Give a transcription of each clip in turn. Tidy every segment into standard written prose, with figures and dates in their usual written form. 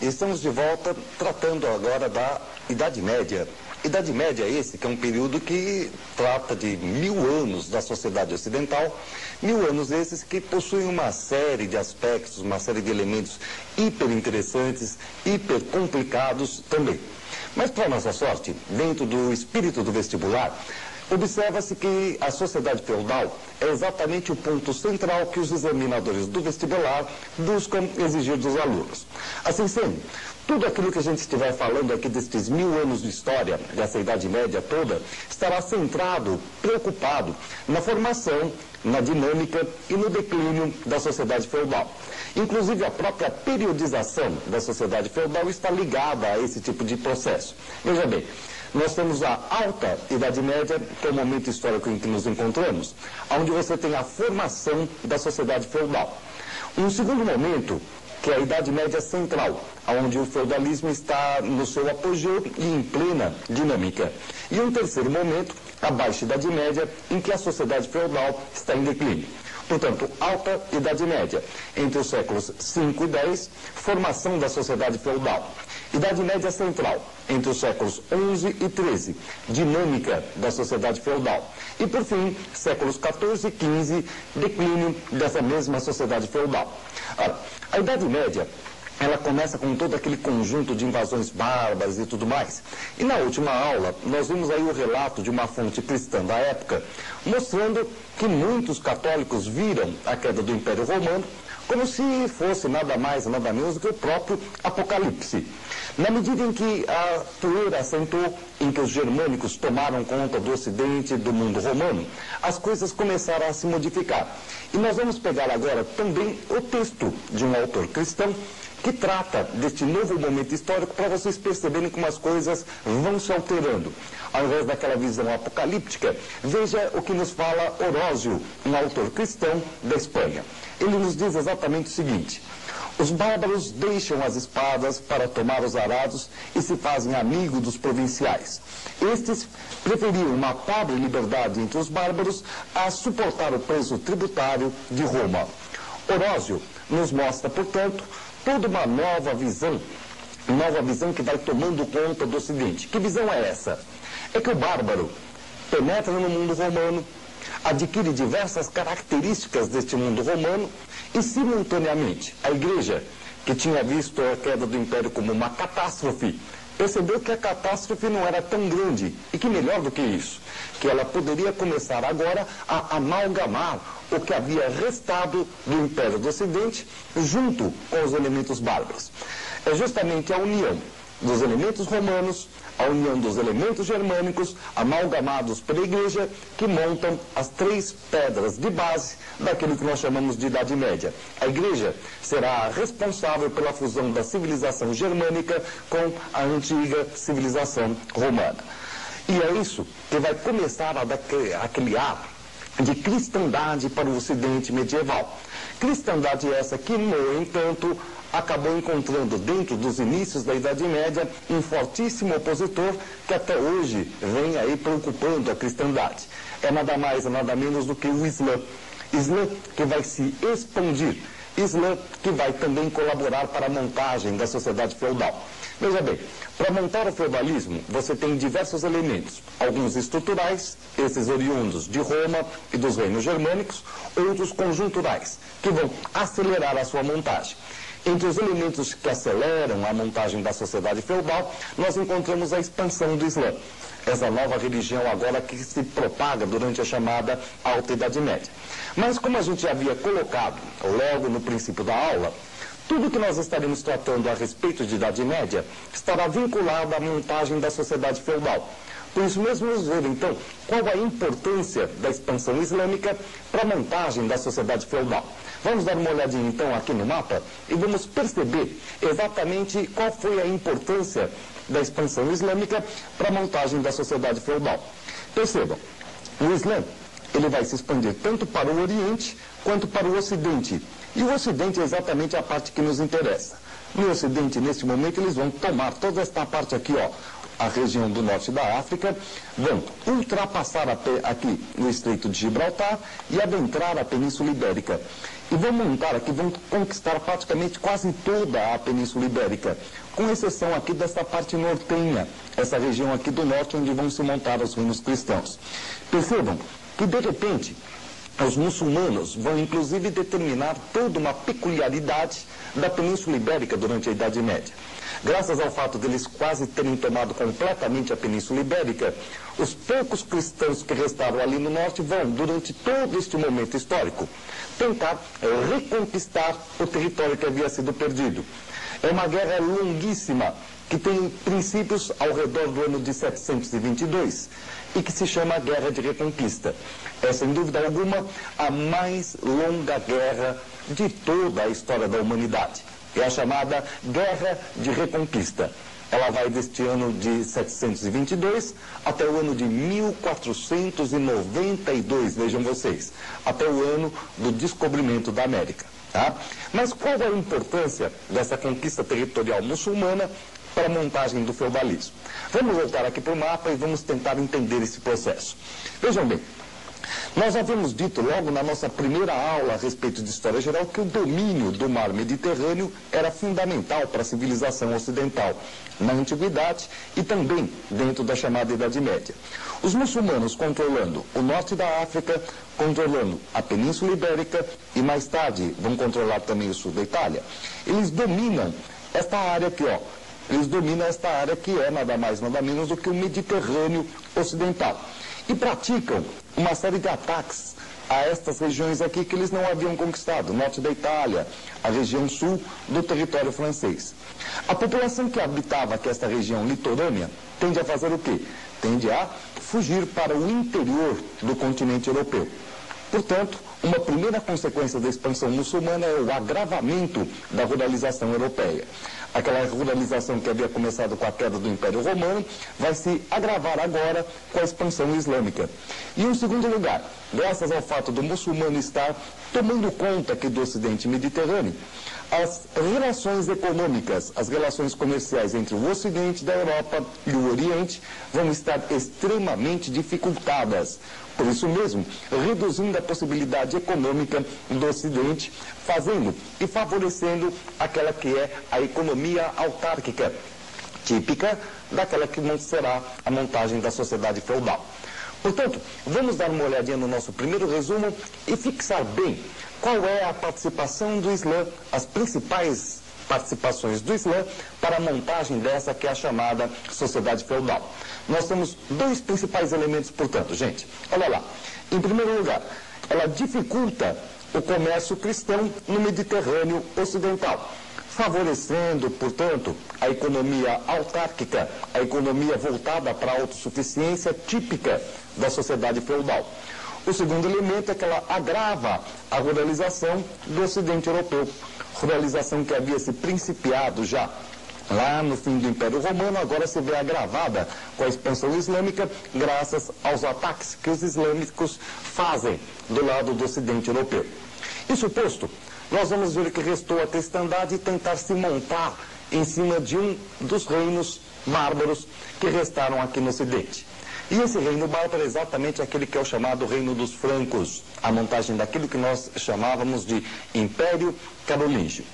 Estamos de volta tratando agora da Idade Média. Idade Média é esse, que é um período que trata de 1000 anos da sociedade ocidental, 1000 anos esses que possuem uma série de aspectos, uma série de elementos hiper interessantes, hiper complicados também. Mas, para nossa sorte, dentro do espírito do vestibular, observa-se que a sociedade feudal é exatamente o ponto central que os examinadores do vestibular buscam exigir dos alunos. Assim sendo, tudo aquilo que a gente estiver falando aqui destes 1000 anos de história, dessa Idade Média toda, estará centrado, preocupado na formação, na dinâmica e no declínio da sociedade feudal. Inclusive, a própria periodização da sociedade feudal está ligada a esse tipo de processo. Veja bem, nós temos a Alta Idade Média, que é o momento histórico em que nos encontramos, onde você tem a formação da sociedade feudal. Um segundo momento, que é a Idade Média Central, onde o feudalismo está no seu apogeu e em plena dinâmica. E um terceiro momento, a Baixa Idade Média, em que a sociedade feudal está em declínio. Portanto, Alta Idade Média, entre os séculos 5 e 10, formação da sociedade feudal. Idade Média Central, entre os séculos 11 e 13, dinâmica da sociedade feudal. E, por fim, séculos 14 e 15, declínio dessa mesma sociedade feudal. Ora, a Idade Média, ela começa com todo aquele conjunto de invasões bárbaras e tudo mais. E na última aula, nós vimos aí o relato de uma fonte cristã da época, mostrando que muitos católicos viram a queda do Império Romano como se fosse nada mais, nada menos do que o próprio Apocalipse. Na medida em que a poeira assentou, em que os germânicos tomaram conta do Ocidente, do mundo romano, as coisas começaram a se modificar. E nós vamos pegar agora também o texto de um autor cristão que trata deste novo momento histórico para vocês perceberem como as coisas vão se alterando. Ao invés daquela visão apocalíptica, veja o que nos fala Orósio, um autor cristão da Espanha. Ele nos diz exatamente o seguinte: os bárbaros deixam as espadas para tomar os arados e se fazem amigos dos provinciais. Estes preferiam uma pobre liberdade entre os bárbaros a suportar o peso tributário de Roma. Orósio nos mostra, portanto, toda uma nova visão que vai tomando conta do Ocidente. Que visão é essa? É que o bárbaro penetra no mundo romano, adquire diversas características deste mundo romano e, simultaneamente, a Igreja, que tinha visto a queda do Império como uma catástrofe, percebeu que a catástrofe não era tão grande e que, melhor do que isso, que ela poderia começar agora a amalgamar o que havia restado do Império do Ocidente junto com os elementos bárbaros. É justamente a união dos elementos romanos, a união dos elementos germânicos, amalgamados pela Igreja, que montam as 3 pedras de base daquilo que nós chamamos de Idade Média. A Igreja será responsável pela fusão da civilização germânica com a antiga civilização romana. E é isso que vai começar a criar de cristandade para o Ocidente medieval. Cristandade essa que, no entanto, acabou encontrando dentro dos inícios da Idade Média um fortíssimo opositor que até hoje vem aí preocupando a cristandade. É nada mais, nada menos do que o Islã. Islã que vai se expandir. Islã que vai também colaborar para a montagem da sociedade feudal. Veja bem, para montar o feudalismo, você tem diversos elementos, alguns estruturais, esses oriundos de Roma e dos reinos germânicos, outros conjunturais, que vão acelerar a sua montagem. Entre os elementos que aceleram a montagem da sociedade feudal, nós encontramos a expansão do Islã, essa nova religião agora que se propaga durante a chamada Alta Idade Média. Mas como a gente já havia colocado logo no princípio da aula, tudo que nós estaremos tratando a respeito de Idade Média estará vinculado à montagem da sociedade feudal. Por isso mesmo, vamos ver, então, qual a importância da expansão islâmica para a montagem da sociedade feudal. Vamos dar uma olhadinha, então, aqui no mapa e vamos perceber exatamente qual foi a importância da expansão islâmica para a montagem da sociedade feudal. Percebam, o Islã ele vai se expandir tanto para o Oriente quanto para o Ocidente. E o Ocidente é exatamente a parte que nos interessa. No Ocidente, neste momento, eles vão tomar toda esta parte aqui, ó, a região do norte da África, vão ultrapassar aqui o Estreito de Gibraltar e adentrar a Península Ibérica. E vão montar aqui, vão conquistar praticamente quase toda a Península Ibérica, com exceção aqui dessa parte nortenha, essa região aqui do norte, onde vão se montar os reinos cristãos. Percebam que, de repente, os muçulmanos vão, inclusive, determinar toda uma peculiaridade da Península Ibérica durante a Idade Média. Graças ao fato deles quase terem tomado completamente a Península Ibérica, os poucos cristãos que restaram ali no norte vão, durante todo este momento histórico, tentar reconquistar o território que havia sido perdido. É uma guerra longuíssima, que tem princípios ao redor do ano de 722 e que se chama Guerra de Reconquista. É, sem dúvida alguma, a mais longa guerra de toda a história da humanidade. É a chamada Guerra de Reconquista. Ela vai deste ano de 722 até o ano de 1492, vejam vocês, até o ano do descobrimento da América. Tá? Mas qual é a importância dessa conquista territorial muçulmana para a montagem do feudalismo? Vamos voltar aqui para o mapa e vamos tentar entender esse processo. Vejam bem, nós havíamos dito logo na nossa primeira aula a respeito de história geral que o domínio do mar Mediterrâneo era fundamental para a civilização ocidental na antiguidade e também dentro da chamada Idade Média. Os muçulmanos controlando o norte da África, controlando a Península Ibérica e mais tarde vão controlar também o sul da Itália. Eles dominam esta área aqui, ó. Eles dominam esta área que é nada mais, nada menos do que o Mediterrâneo Ocidental. E praticam uma série de ataques a estas regiões aqui que eles não haviam conquistado, o norte da Itália, a região sul do território francês. A população que habitava aqui esta região litorânea tende a fazer o quê? Tende a fugir para o interior do continente europeu. Portanto, uma primeira consequência da expansão muçulmana é o agravamento da ruralização europeia. Aquela ruralização que havia começado com a queda do Império Romano vai se agravar agora com a expansão islâmica. E em segundo lugar, graças ao fato do muçulmano estar tomando conta aqui do Ocidente Mediterrâneo, as relações econômicas, as relações comerciais entre o Ocidente da Europa e o Oriente vão estar extremamente dificultadas. Por isso mesmo, reduzindo a possibilidade econômica do Ocidente, fazendo e favorecendo aquela que é a economia autárquica, típica daquela que será a montagem da sociedade feudal. Portanto, vamos dar uma olhadinha no nosso primeiro resumo e fixar bem qual é a participação do Islã, as principais participações do Islã para a montagem dessa que é a chamada sociedade feudal. Nós temos dois principais elementos, portanto, gente. Olha lá. Em primeiro lugar, ela dificulta o comércio cristão no Mediterrâneo Ocidental, favorecendo, portanto, a economia autárquica, a economia voltada para a autossuficiência típica da sociedade feudal. O segundo elemento é que ela agrava a ruralização do Ocidente Europeu, ruralização que havia se principiado já lá no fim do Império Romano, agora se vê agravada com a expansão islâmica, graças aos ataques que os islâmicos fazem do lado do Ocidente Europeu. Isso posto, nós vamos ver que restou a cristandade e tentar se montar em cima de um dos reinos bárbaros que restaram aqui no Ocidente. E esse reino bárbaro é exatamente aquele que é o chamado Reino dos Francos, a montagem daquilo que nós chamávamos de Império Carolíngio.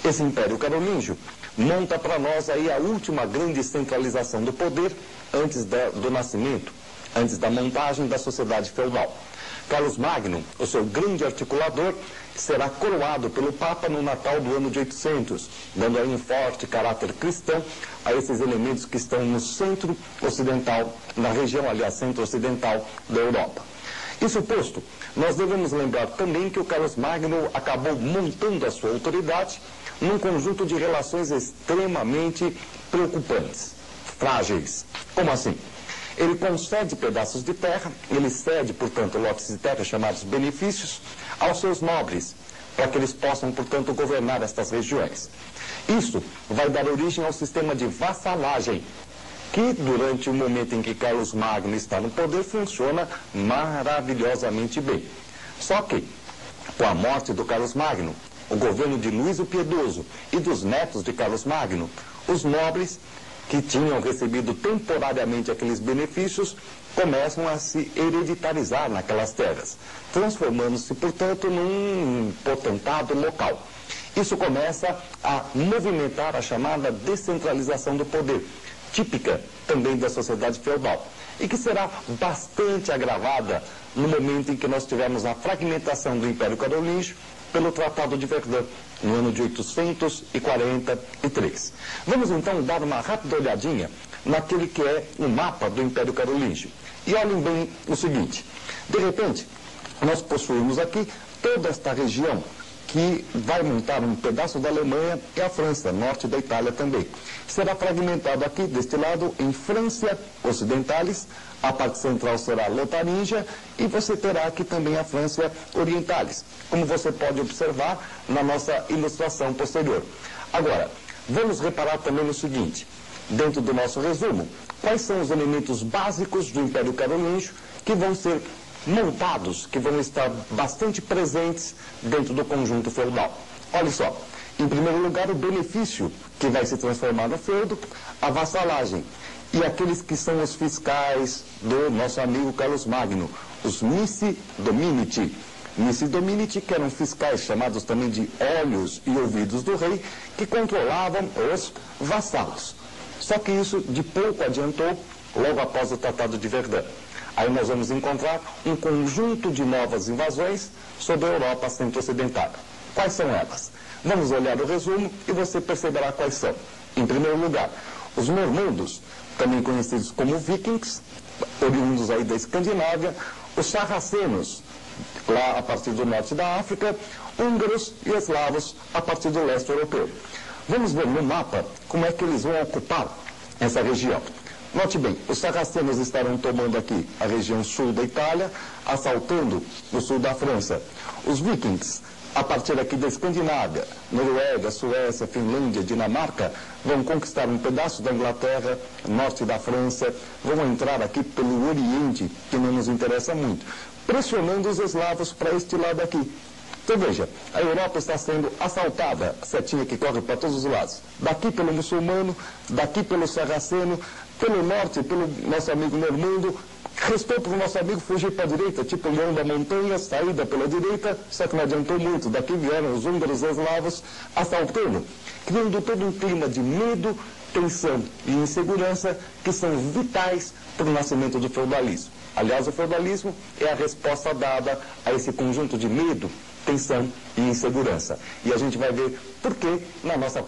Esse Império Carolíngio monta para nós aí a última grande centralização do poder antes do nascimento, antes da montagem da sociedade feudal. Carlos Magno, o seu grande articulador, será coroado pelo Papa no Natal do ano de 800, dando aí um forte caráter cristão a esses elementos que estão no centro ocidental, na região, aliás, centro-ocidental da Europa. Isso posto, nós devemos lembrar também que o Carlos Magno acabou montando a sua autoridade num conjunto de relações extremamente preocupantes, frágeis. Como assim? Ele concede pedaços de terra, ele cede, portanto, lotes de terra chamados benefícios aos seus nobres, para que eles possam, portanto, governar estas regiões. Isso vai dar origem ao sistema de vassalagem, que durante o momento em que Carlos Magno está no poder funciona maravilhosamente bem. Só que, com a morte do Carlos Magno, o governo de Luís o Piedoso e dos netos de Carlos Magno, os nobres que tinham recebido temporariamente aqueles benefícios, começam a se hereditarizar naquelas terras, transformando-se, portanto, num potentado local. Isso começa a movimentar a chamada descentralização do poder, típica também da sociedade feudal, e que será bastante agravada no momento em que nós tivemos a fragmentação do Império Carolíngio pelo Tratado de Verdun, no ano de 843. Vamos então dar uma rápida olhadinha naquele que é o mapa do Império Carolíngio. E olhem bem o seguinte: de repente, nós possuímos aqui toda esta região que vai montar um pedaço da Alemanha e a França, norte da Itália também. Será fragmentado aqui, deste lado, em Francia Occidentalis, a parte central será Lotaringia, e você terá aqui também a Francia Orientalis, como você pode observar na nossa ilustração posterior. Agora, vamos reparar também no seguinte, dentro do nosso resumo, quais são os elementos básicos do Império Carolíngio que vão ser montados, que vão estar bastante presentes dentro do conjunto feudal. Olha só, em primeiro lugar, o benefício que vai se transformar no feudo, a vassalagem, e aqueles que são os fiscais do nosso amigo Carlos Magno, os missi dominiti. Missi dominiti, que eram fiscais chamados também de olhos e ouvidos do rei, que controlavam os vassalos. Só que isso de pouco adiantou logo após o Tratado de Verdun. Aí nós vamos encontrar um conjunto de novas invasões sobre a Europa centro-ocidental. Quais são elas? Vamos olhar o resumo e você perceberá quais são. Em primeiro lugar, os normandos, também conhecidos como vikings, oriundos aí da Escandinávia, os sarracenos, lá a partir do norte da África, húngaros e eslavos a partir do leste europeu. Vamos ver no mapa como é que eles vão ocupar essa região. Note bem, os sarracenos estarão tomando aqui a região sul da Itália, assaltando o sul da França. Os vikings, a partir aqui da Escandinávia, Noruega, Suécia, Finlândia, Dinamarca, vão conquistar um pedaço da Inglaterra, norte da França, vão entrar aqui pelo Oriente, que não nos interessa muito, pressionando os eslavos para este lado aqui. Então veja, a Europa está sendo assaltada, a setinha que corre para todos os lados. Daqui pelo muçulmano, daqui pelo sarraceno, pelo norte, pelo nosso amigo normando. Restou para o nosso amigo fugir para a direita, tipo leão da montanha, saída pela direita, só que não adiantou muito. Daqui vieram os húngaros e eslavos assaltando, criando todo um clima de medo, tensão e insegurança que são vitais para o nascimento do feudalismo. Aliás, o feudalismo é a resposta dada a esse conjunto de medo, tensão e insegurança. E a gente vai ver por que na nossa